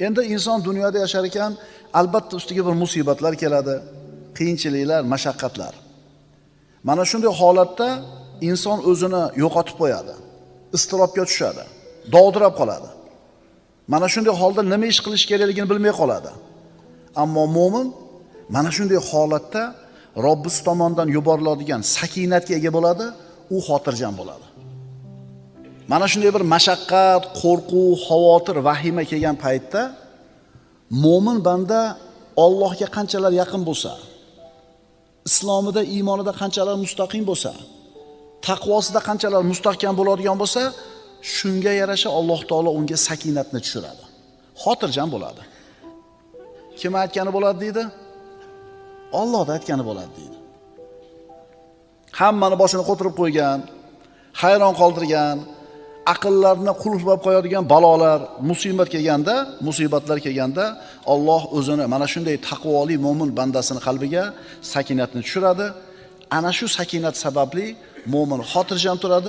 Endi inson dunyoda yashar ekan, albatta ustiga bir musibatlar keladi, qiyinchiliklar, mashaqqatlar. Mana shunday holatda inson o'zini yo'qotib qo'yadi, iztirobga tushadi, dovdirab qoladi. Mana shunday holda nima ish qilish kerakligini bilmay qoladi. Ammo mo'min mana shunday holatda Robbisi tomonidan yuboriladigan sakinatga ega bo'ladi, u xotirjam bo'ladi. Mana shunday bir mashaqqat, qo'rquv, xavotir, vahima kelgan paytda mo'min banda Allohga qanchalar yaqin bo'lsa, islomida, iymonida qanchalar mustaqim bo'lsa, taqvosida qanchalar mustahkam bo'ladigan bo'lsa, shunga yarasha Alloh taolo unga sakinatni tushiradi. Xotirjam bo'ladi. Kim aytgani bo'ladi deydi? Alloh aytgani bo'ladi deydi. Hammani boshini qo'tirib qo'ygan, hayron qoldirgan, aqllarni qulflab qo'yadigan balolar, musibatlar kelganda Alloh o'zini mana shunday taqvoli mo'min bandasini qalbiga sakinatni tushiradi. Ana shu sakinat sababli mo'min xotirjam turadi.